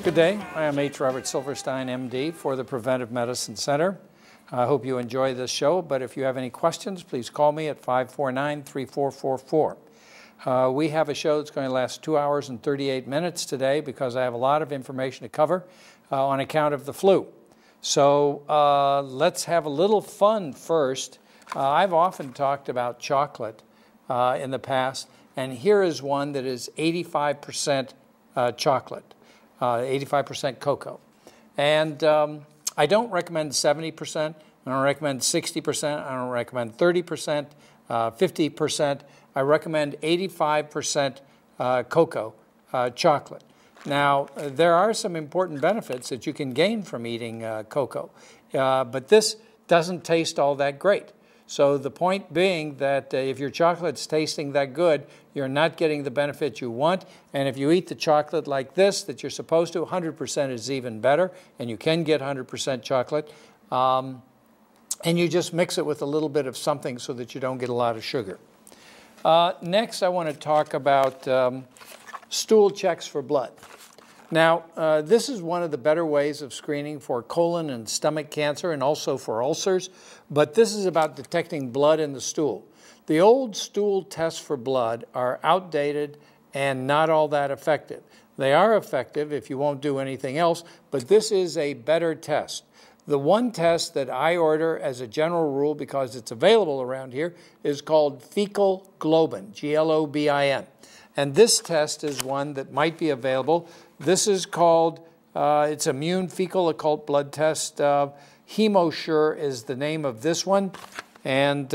Good day. I am Robert Silverstein, MD, for the Preventive Medicine Center. I hope you enjoy this show, but if you have any questions, please call me at 549-3444. We have a show that's going to last 2 hours and 38 minutes today because I have a lot of information to cover on account of the flu. So let's have a little fun first. I've often talked about chocolate in the past, and here is one that is 85% chocolate. 85% cocoa. And I don't recommend 70%, I don't recommend 60%, I don't recommend 30%, 50%. I recommend 85% cocoa chocolate. Now, there are some important benefits that you can gain from eating cocoa, but this doesn't taste all that great. So the point being that if your chocolate's tasting that good, you're not getting the benefit you want. And if you eat the chocolate like this that you're supposed to, 100% is even better, and you can get 100% chocolate. And you just mix it with a little bit of something so that you don't get a lot of sugar. Next, I want to talk about stool checks for blood. Now, this is one of the better ways of screening for colon and stomach cancer and also for ulcers, but this is about detecting blood in the stool. The old stool tests for blood are outdated and not all that effective. They are effective if you won't do anything else, but this is a better test. The one test that I order as a general rule, because it's available around here, is called fecal globin, G-L-O-B-I-N. And this test is one that might be available. This is called, it's immune fecal occult blood test. Hemosure is the name of this one. And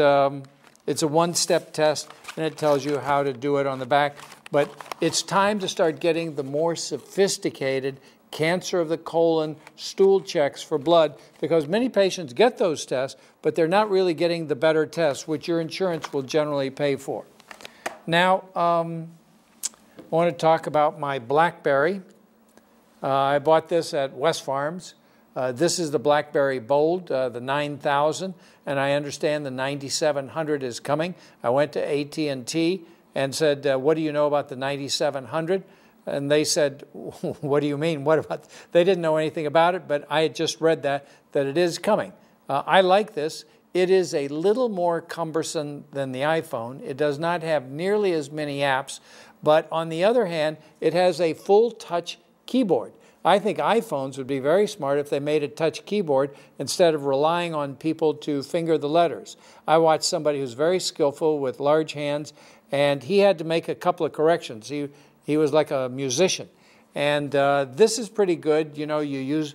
it's a one-step test, and it tells you how to do it on the back. But it's time to start getting the more sophisticated cancer of the colon stool checks for blood, because many patients get those tests, but they're not really getting the better tests, which your insurance will generally pay for. Now, I want to talk about my blackberry. I bought this at West Farms. This is the blackberry Bold, the 9000, and I understand the 9700 is coming. I went to AT&T and said, what do you know about the 9700? And they said, what do you mean? What about? They didn't know anything about it, but I had just read that it is coming. I like this. It is a little more cumbersome than the iPhone. It does not have nearly as many apps, but on the other hand, it has a full touch keyboard. I think iPhones would be very smart if they made a touch keyboard instead of relying on people to finger the letters. I watched somebody who's very skillful with large hands, and he had to make a couple of corrections. He was like a musician. And this is pretty good. You know, you use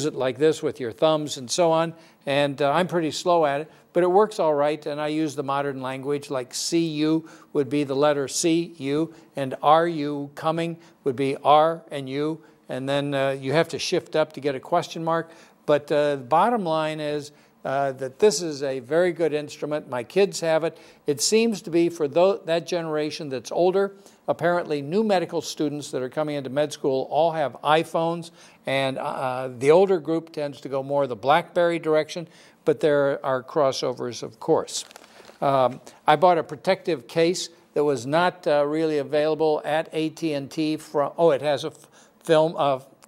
it like this with your thumbs and so on. And I'm pretty slow at it, but it works all right. And I use the modern language, like CU would be the letter C, U, and RU, coming, would be R and U. And then you have to shift up to get a question mark. But the bottom line is that this is a very good instrument. My kids have it. It seems to be for that generation that's older. Apparently, new medical students that are coming into med school all have iPhones, and the older group tends to go more the BlackBerry direction, but there are crossovers, of course. I bought a protective case that was not really available at AT&T. It has a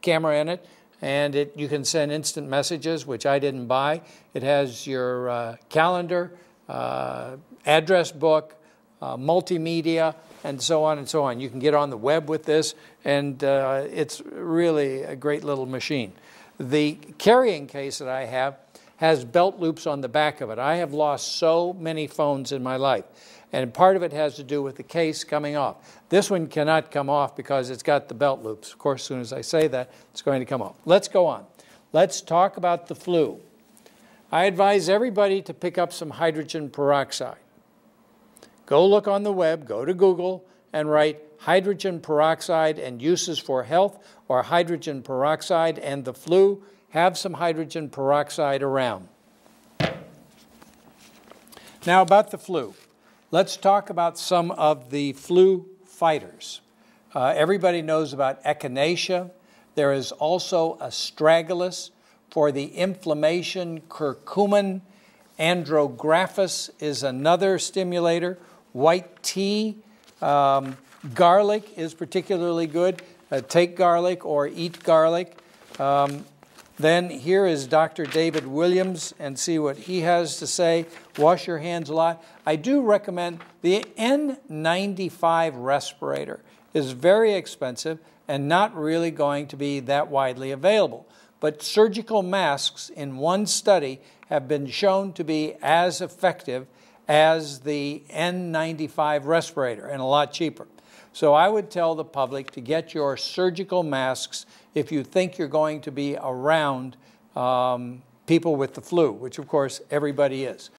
camera in it, and you can send instant messages, which I didn't buy. It has your calendar, address book, multimedia, and so on and so on. You can get on the web with this, and it's really a great little machine. The carrying case that I have has belt loops on the back of it. I have lost so many phones in my life, and part of it has to do with the case coming off. This one cannot come off because it's got the belt loops. Of course, as soon as I say that, it's going to come off. Let's go on. Let's talk about the flu. I advise everybody to pick up some hydrogen peroxide. Go look on the web, go to Google, and write hydrogen peroxide and uses for health, or hydrogen peroxide and the flu. Have some hydrogen peroxide around. Now about the flu. Let's talk about some of the flu fighters. Everybody knows about echinacea. There is also astragalus for the inflammation. Curcumin. Andrographis is another stimulator. White tea. Garlic is particularly good. take garlic or eat garlic. Then here is Dr. David Williams, and see what he has to say. Wash your hands a lot. I do recommend the N95 respirator. Is very expensive and not really going to be that widely available. But surgical masks in one study have been shown to be as effective as the N95 respirator and a lot cheaper. So I would tell the public to get your surgical masks if you think you're going to be around people with the flu, which of course everybody is.